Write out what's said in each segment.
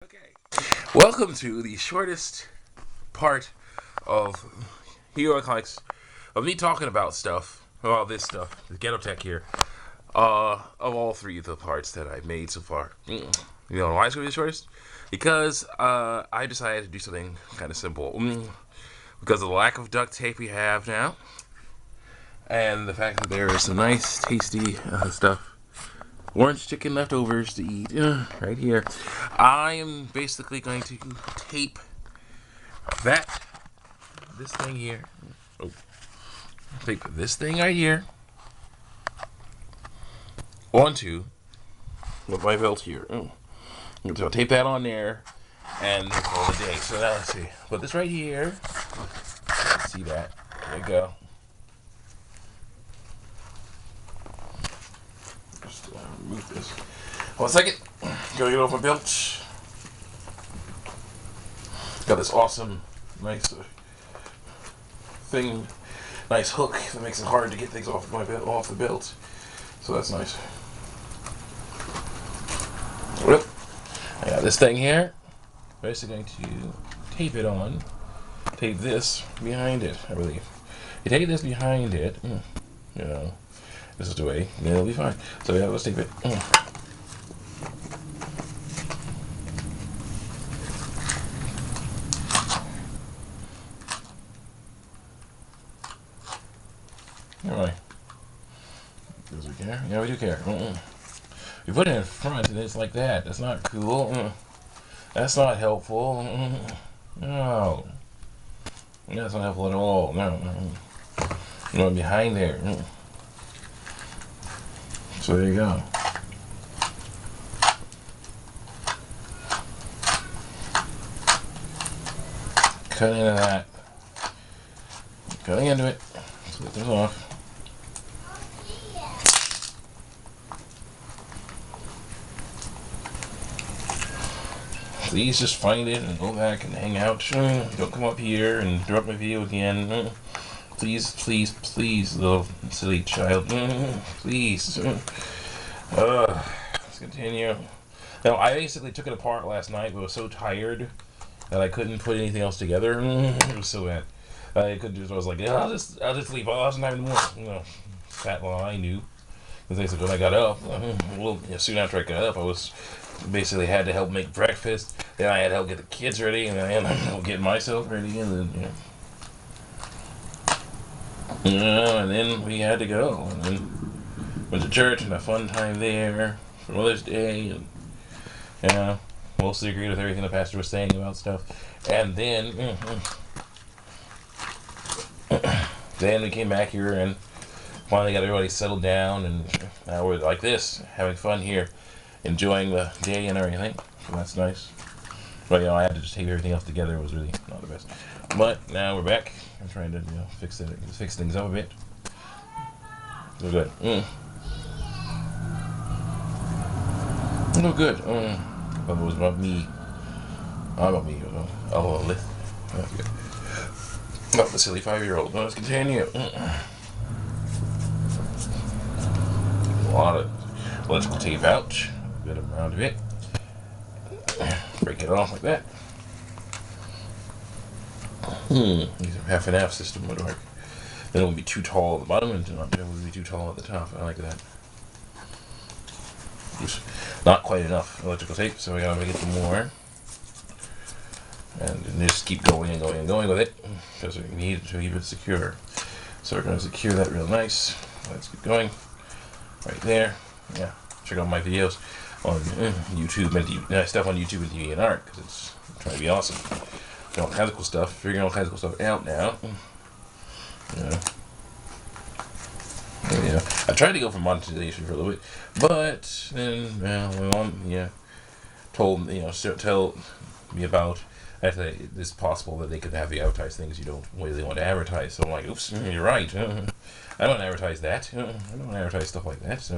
Okay. Welcome to the shortest part of Hero Economics of me talking about stuff, well, this stuff, the ghetto tech here, of all three of the parts that I've made so far. You know why it's going to be the shortest? Because I decided to do something kind of simple. Because of the lack of duct tape we have now, and the fact that there is some nice, tasty stuff. Orange chicken leftovers to eat right here. I am basically going to tape this thing here. Oh, tape this thing right here onto my belt here. So I'll tape that on there and call it a day. So now let's see. Put this right here. Let's see that. There you go. Just remove this. 1 second. Go get off my belt. Got this awesome, nice thing, nice hook that makes it hard to get things off my belt, off the belt. So that's nice. Well, I got this thing here. Basically going to tape it on. Tape this behind it, I believe. You take this behind it, you know, this is the way, and it'll be fine. So yeah, let's tape it. Alright. Does we care? Yeah, we do care. You put it in front and it's like that. That's not cool. That's not helpful. No. That's not helpful at all. No. You know, behind there. So there you go. Cut into that. Cutting into it. Let's get this off. Please just find it and go back and hang out. Don't come up here and interrupt my video again. Please, please, please, little silly child. Please. Let's continue. Now, I basically took it apart last night, but I was so tired that I couldn't put anything else together. It was so bad. I was like, yeah, I'll just leave. I'll have some time in the morning. You know, fat well I knew. Because when I got up, well, soon after I got up, I was basically had to help make breakfast. Then I had to help get the kids ready, and then I had to help get myself ready, and then and then we had to go, and then went to church and a fun time there for Mother's Day, and mostly agreed with everything the pastor was saying about stuff, and then then we came back here and finally got everybody settled down, and now we're like this, having fun here, enjoying the day and everything. So that's nice. But I had to just tape everything else together. It was really not the best. But now we're back. I'm trying to fix things up a bit. So good. No good. But it was about me. About me. Oh, that's good. About the silly 5-year-old. Let's continue. A lot of electrical tape out. A bit around of it. Break it off like that. Use a half and half system would work. Then it won't be too tall at the bottom, and it won't be too tall at the top. I like that. Just not quite enough electrical tape, so we gotta get some more. And just keep going and going and going with it, because we need it to keep it secure. So we're gonna secure that real nice. Let's keep going. Right there. Yeah. Check out my videos on YouTube and stuff on YouTube and TV and art, because it's trying to be awesome. All kinds of cool stuff. Figuring all kinds of cool stuff out now. I tried to go for monetization for a little bit, but then my mom told tell me about actually it's possible that they could have you advertise things you don't really want to advertise. So I'm like, oops, you're right. I don't advertise that. I don't advertise stuff like that. So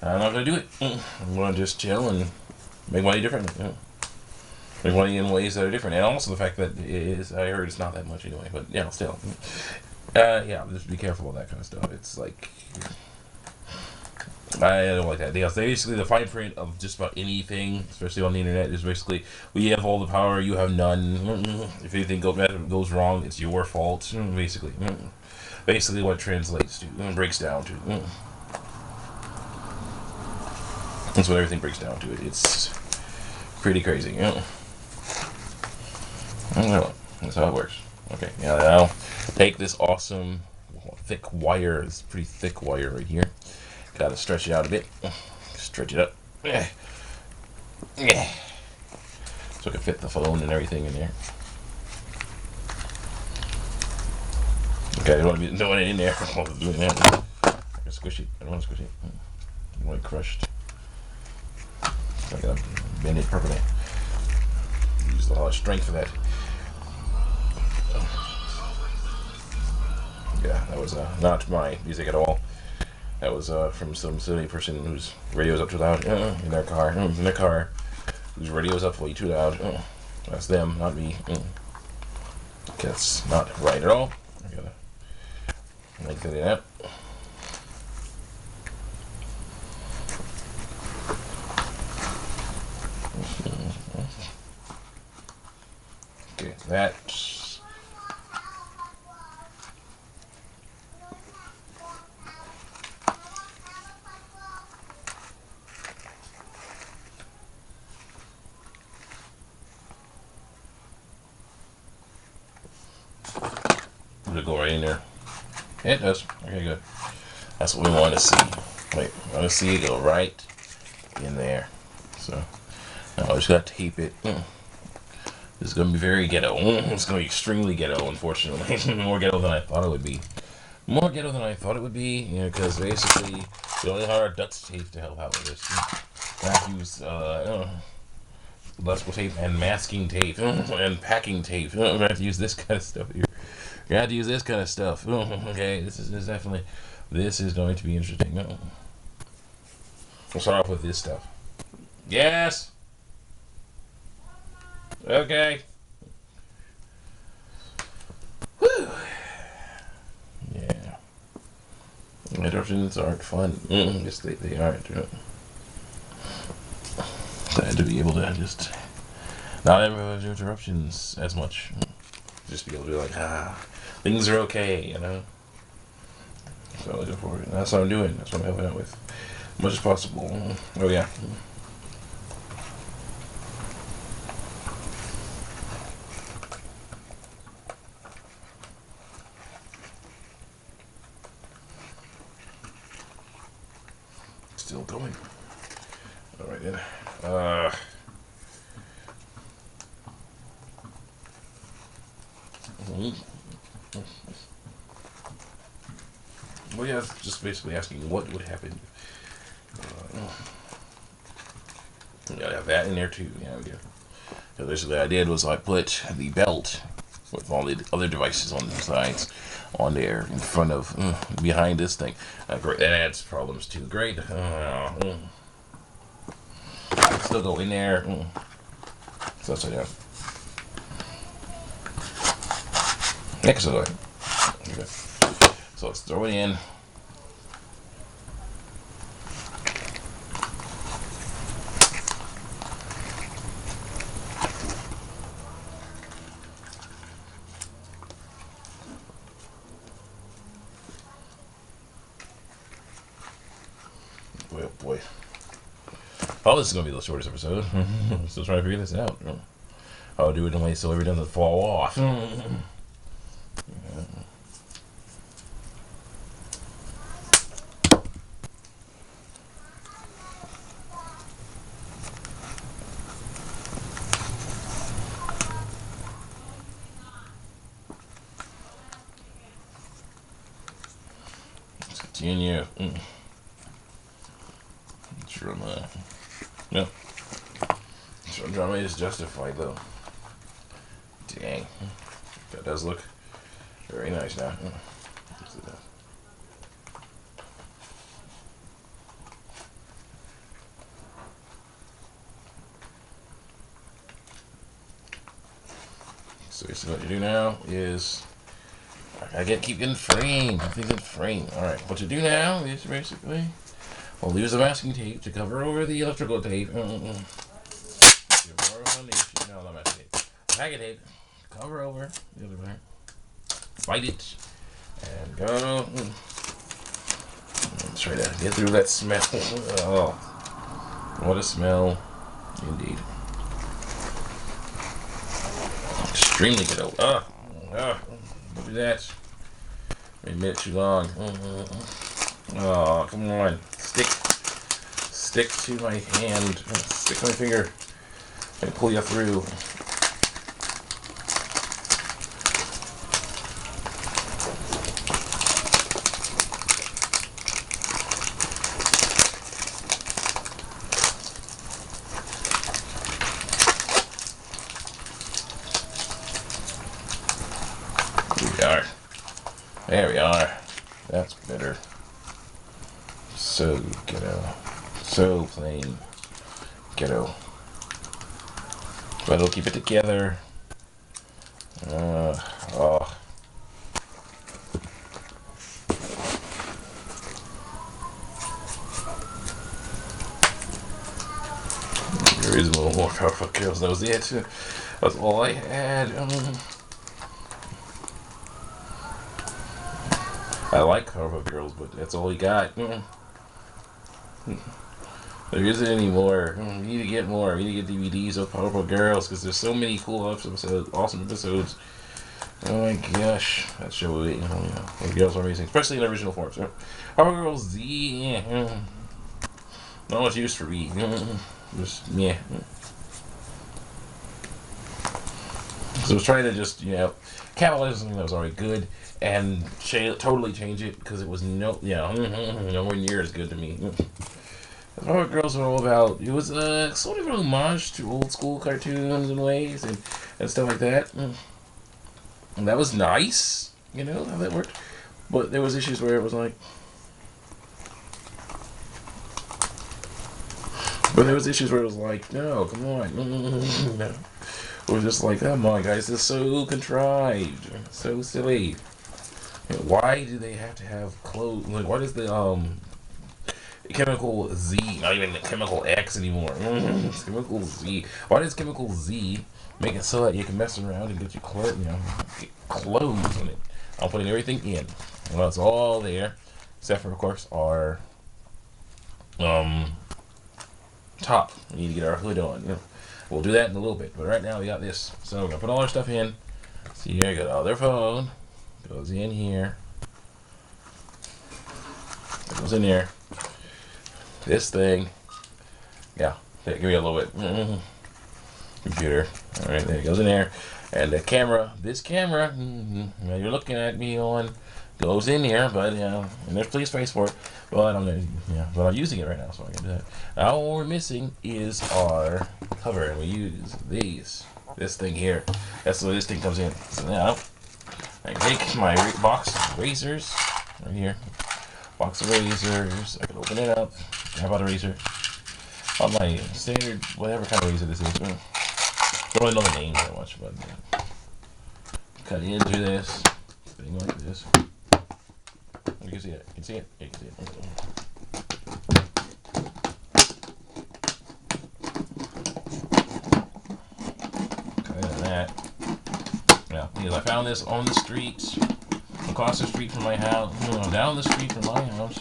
I'm not gonna do it. I'm gonna just chill and make money differently. Make money in ways that are different, and also the fact that I heard it's not that much anyway. But still, just be careful with that kind of stuff. It's like I don't like that. Because basically the fine print of just about anything, especially on the internet, is basically we have all the power, you have none. If anything goes wrong, it's your fault. Basically, basically what it translates to, breaks down to. That's what everything breaks down to. It's pretty crazy. I don't know. That's how it works. Okay, now I'll take this awesome thick wire. This pretty thick wire right here. Got to stretch it out a bit. Stretch it up. Yeah. So I can fit the phone and everything in there. Okay, I don't want to be doing it in there. I don't want to do it in there. I can squish it. I don't want to squish it. I don't want it crushed. I gotta bend it properly. Use a lot of strength for that. Yeah, that was not my music at all. That was from some silly person whose radio's up too loud in their car. In their car, whose radio's up way too loud. That's them, not me. That's not right at all. I gotta lengthen it out. Okay, that's. It'll go right in there. Yeah, it does. Okay, good. That's what we want to see. Wait, I want to see it go right in there. So now I just got to tape it. This is going to be very ghetto. It's going to be extremely ghetto, unfortunately. More ghetto than I thought it would be. More ghetto than I thought it would be, you know, because basically we only have our duct tape to help out with this. I have to use electrical tape and masking tape and packing tape. I have to use this kind of stuff here. You have to use this kind of stuff. Okay, this is definitely, this is going to be interesting. We'll start off with this stuff. Yes. Okay. Whew. Yeah. Interruptions aren't fun. Yes, they aren't. Glad to be able to just not have interruptions as much. Just be able to be like, things are okay, you know. So I'm looking for it. That's what I'm doing. That's what I'm helping out with, as much as possible. Oh yeah. Still going. All right then. Well, yeah, just basically asking what would happen. You gotta have that in there too. Yeah, we do. So basically, what I did was I put the belt with all the other devices on the sides on there in front of behind this thing. Great, that adds problems too. Great. Still go in there. So that's what I do. Excellent. Okay. So let's throw it in. Boy, oh boy. Oh, this is going to be the shortest episode. Still trying to figure this out. I'll do it in a way so everything doesn't fall off. Let's continue. Drama. No. So drama is justified though. Dang. That does look very nice now. Yes, it does. So basically what you do now is I keep getting framed. Everything's in frame. Alright, what you do now is basically We'll use the masking tape to cover over the electrical tape. Foundation. No, not masking tape. Packet tape. Cover over the other part. Bite it. And go. Let's try to get through that smell. Oh, what a smell. Indeed. Extremely ghetto. Don't do that. Made a minute too long. Oh, come on. Stick to my hand. Stick to my finger. And pull you through. There we are. That's better. So ghetto. So plain ghetto. But it'll keep it together. Oh. There is more powerful kills. That was it. That's all I had. I like Powerpuff Girls, but that's all we got. There isn't any more. We need to get more. We need to get DVDs of Powerpuff Girls because there's so many cool episodes, awesome episodes. Oh my gosh, that show, the girls are amazing, especially in original forms. Powerpuff Girls Z, not much use for me. Just So I was trying to just, capitalize on something that was already good and totally change it because it was nowhere near as good to me. Powerpuff Girls were all about, it was sort of an homage to old school cartoons in ways and stuff like that. And that was nice, how that worked. But there was issues where it was like, no, come on. No. It was just like, come on, guys, this is so contrived, so silly. Why do they have to have clothes? Like, what is the chemical Z? Not even chemical X anymore. It's chemical Z. Why does chemical Z make it so that you can mess around and get your clothes, get clothes in it? I'm putting everything in. Well, it's all there, except for, of course, our top. We need to get our hood on. We'll do that in a little bit, but right now we got this. So we're gonna put all our stuff in. See here, got all their phone. Goes in here. It goes in there. This thing. Yeah, give me a little bit. Computer. All right, there it goes in there. And the camera. This camera. You're looking at me on. Goes in here, but and there's plenty of space for it. But I'm using it right now, so I can do that. Now all we're missing is our cover, and we use this thing here. That's where this thing comes in. So now I take my box of razors right here. Box of razors. I can open it up. Grab out a razor. On my standard, whatever kind of razor this is. Don't really know the name that much, but cut into this thing like this. You can see it. You can see it. Yeah, you can see it. Okay, that. Now, because I found this on the street, across the street from my house, down the street from my house.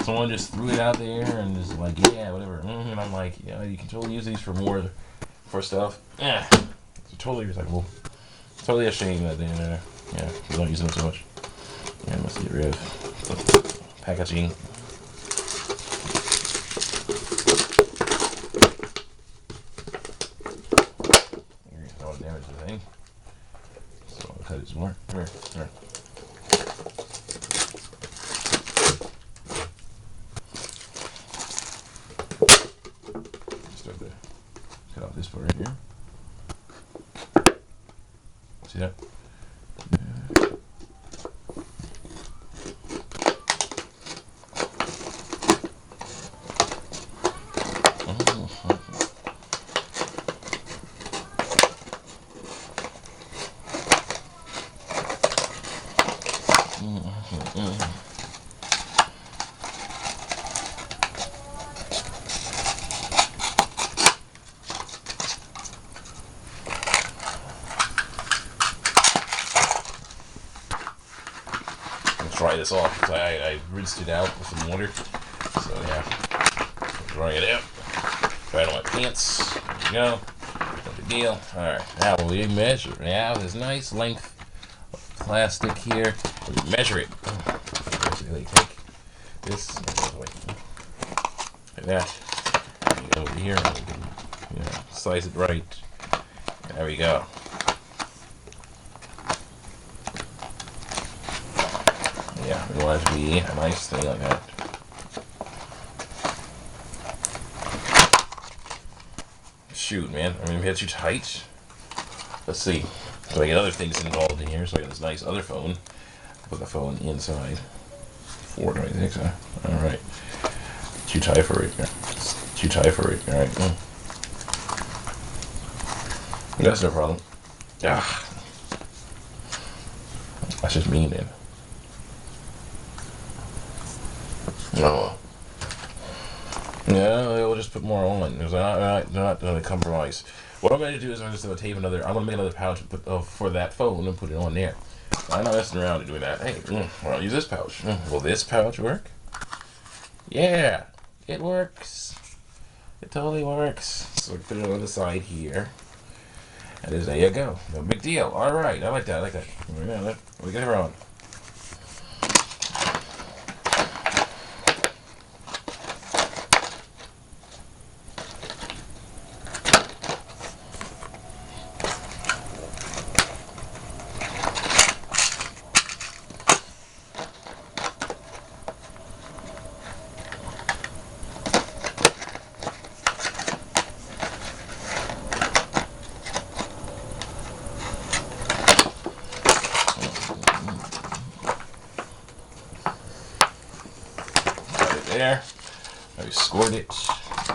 Someone just threw it out there and is like, yeah, whatever. And I'm like, yeah, you can totally use these for stuff. Yeah, it's totally recyclable. Totally a shame that we don't use them so much. Yeah, I must get rid of the packaging. I don't want to damage the thing. So I'll cut it some more. Here. Start to cut off this part right here. See that? dry this off. So I rinsed it out with some water. So yeah, drying it out. Right on my pants. There we go. No big deal. Alright, now we measure. Now this nice length of plastic here. We measure it. Basically take this like that. Get over here and we can, you know, slice it right. There we go. Yeah, we want it to be a nice thing like that. Shoot, man. I mean, we had too tight. Let's see. So I get other things involved in here. So I got this nice other phone. Put the phone inside. 426, huh? Alright. Too tight for it. Too tight for it. Alright. That's no problem. Ah. That's just mean, man. No. Yeah, we'll just put more on. They're not going to compromise. What I'm going to do is I'm just going to tape another. I'm going to make another pouch for that phone and put it on there. I'm not messing around and doing that. Hey, I'll use this pouch. Will this pouch work? Yeah, it works. It totally works. So we put it on the side here. And there you go. No big deal. All right, I like that. I like that. We get her on. There. Now we scored it.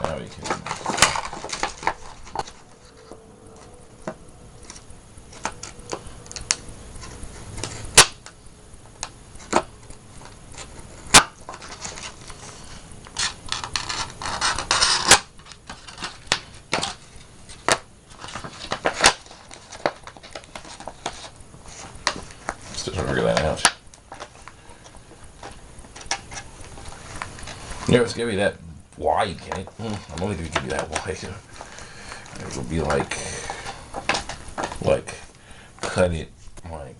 Now we can. Still trying to figure that out. Yeah, it's gonna be that wide, can it? I'm only gonna give you that wide. It will be like cut it like.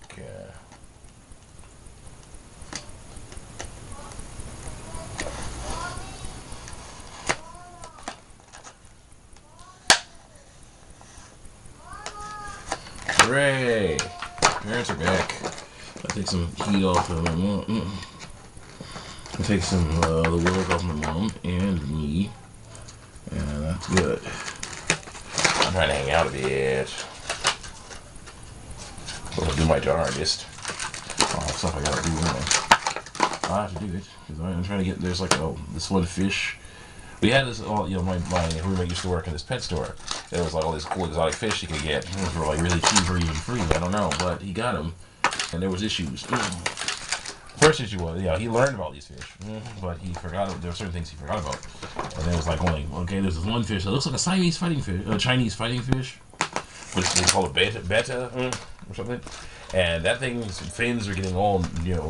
Hooray! Parents are back. I'll take some heat off of my mom. I'll take some the work off my mom and me. And that's good. I'm trying to hang out a bit. I'll do my darndest. I'll have stuff I gotta do anyway. I'll have to do it. Because I'm trying to get, there's like, this one fish. We had this, my roommate used to work in this pet store. There was like all these cool exotic fish you could get for like really cheap or even free. I don't know, but he got them, and there was issues. First issue was, he learned about these fish, but he forgot. There were certain things he forgot about, and there was like only there's this one fish that looks like a Siamese fighting fish, a Chinese fighting fish, which they call it betta or something. And that thing's fins are getting all,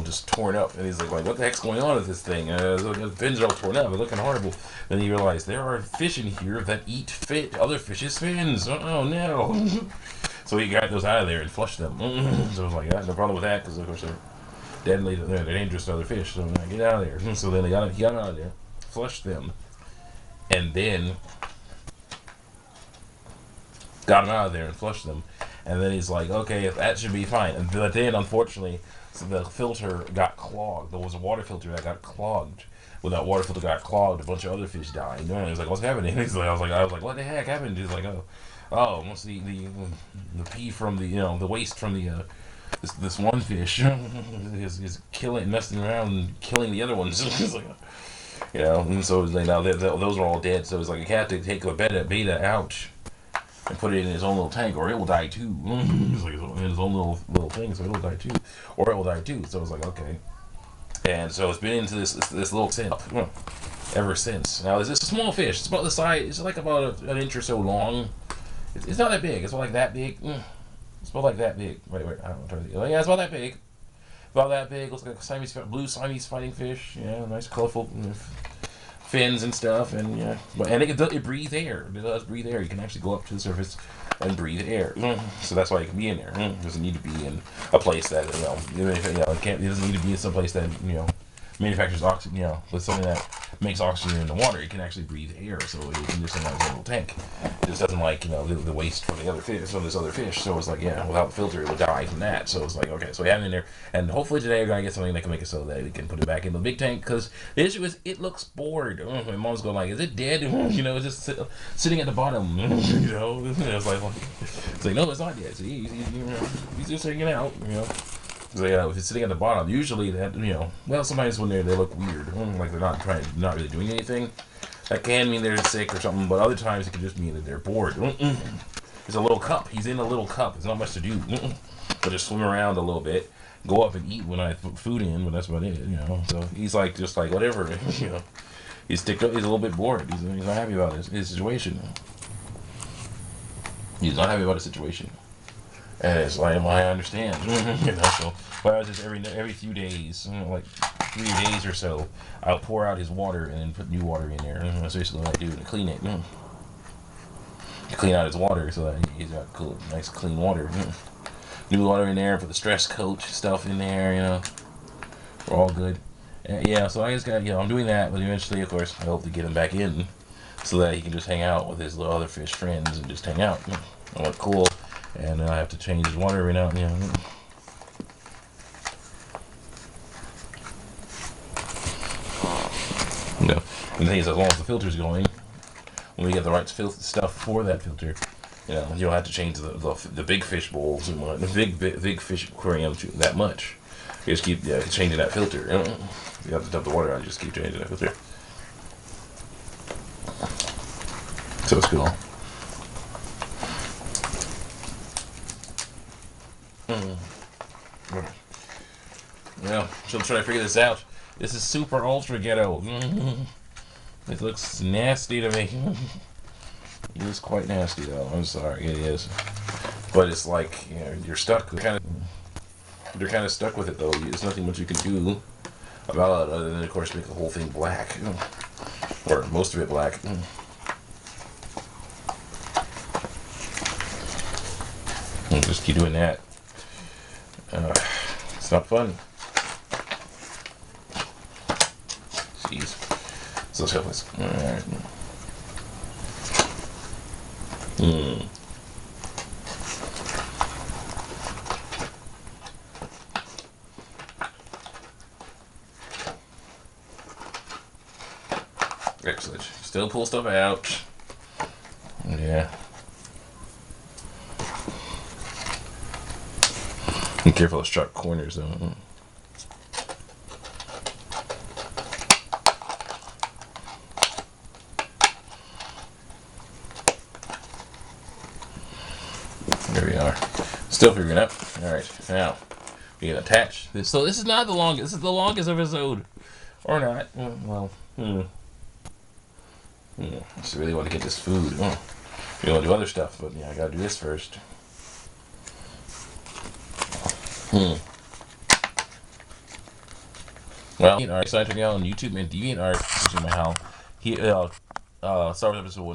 just torn up. And he's like, what the heck's going on with this thing? The fins are all torn up. They're looking horrible. Then he realized there are fish in here that eat other fish's fins. Oh, no. So he got those out of there and flushed them. So I was like, no problem with that, because, of course, they're deadly. They're dangerous to other fish. So get out of there. So then he got out of there, flushed them, and then got them out of there and flushed them. And then he's like, okay, that should be fine. But then, unfortunately, the filter got clogged. There was a water filter that got clogged. When that water filter got clogged, a bunch of other fish died. And he's like, what's happening? He's like, I was like, what the heck happened? He's like, must the pee from the waste from the this one fish is killing, messing around, and killing the other ones. He's like, and so like, now those are all dead. So it's like, you have to take the beta out and put it in his own little tank, or it will die too. It's like in his own little thing, so it'll die too, or it will die too. So it's like, okay, and so it's been into this little tank ever since. Now it's a small fish. It's about the size. It's like about an inch or so long. It's not that big. It's about like that big. It's about like that big. Wait. I don't know. Yeah, it's about that big. about that big. Looks like a blue Siamese fighting fish. Yeah, nice colorful fins and stuff, and yeah, and it breathes air. It does breathe air. You can actually go up to the surface and breathe air. So that's why it can be in there. It doesn't need to be in a place that it can't. It doesn't need to be in some place that manufactures oxygen. With something that makes oxygen in the water, it can actually breathe air. So it can just in that little tank. It just doesn't like the waste from the other fish, from this other fish. So it's like without the filter, it would die from that. So it's like okay, so we have it in there, and hopefully today we're gonna get something that can make it so that we can put it back in the big tank. Because the issue is it looks bored. My mom's going like, is it dead? It's just sitting at the bottom. It's like no, it's not dead. See, he's just hanging out. So if it's sitting at the bottom, usually that sometimes when they look weird, like they're not really doing anything. That can mean they're sick or something, but other times it can just mean that they're bored. It's a little cup. He's in a little cup. There's not much to do. But just swim around a little bit, go up and eat when I put food in, but that's about it. So he's just like whatever. He's sticked up. He's a little bit bored. He's not happy about his situation. He's not happy about his situation. And it's like, well, I understand, So, but I was just every few days, like 3 days or so, I'll pour out his water and then put new water in there. That's basically what I do to clean it. Clean out his water so that he's got cool, nice clean water. New water in there, put the stress coat stuff in there. We're all good. So I just got, I'm doing that, but eventually, of course, I hope to get him back in so that he can just hang out with his little other fish friends and just hang out. I want cool. And then I have to change his water every now and then. And the thing is, as long as the filter's going, when we get the right stuff for that filter, you don't have to change the big fish bowls and the big fish aquarium that much. You just keep changing that filter. You have to dump the water out. You just keep changing that filter. So it's cool. She'll try to figure this out. This is super ultra ghetto. It looks nasty to me. It is quite nasty though. I'm sorry, it is. But it's like you're stuck. You're kind of stuck with it though. There's nothing much you can do about it other than, of course, make the whole thing black, or most of it black. And just keep doing that. It's not fun. Jeez. So let's help us. Alright. Excellent. Still pull stuff out. Yeah. Be careful of sharp corners though. There we are. Still figuring out. Alright, now we can attach this. So this is not the longest. This is the longest episode. Or not. Well, I just really want to get this food. We want to do other stuff, but I gotta do this first. Well, art, excited to go on YouTube and DeviantArt, which is my how. Star Wars episode 1.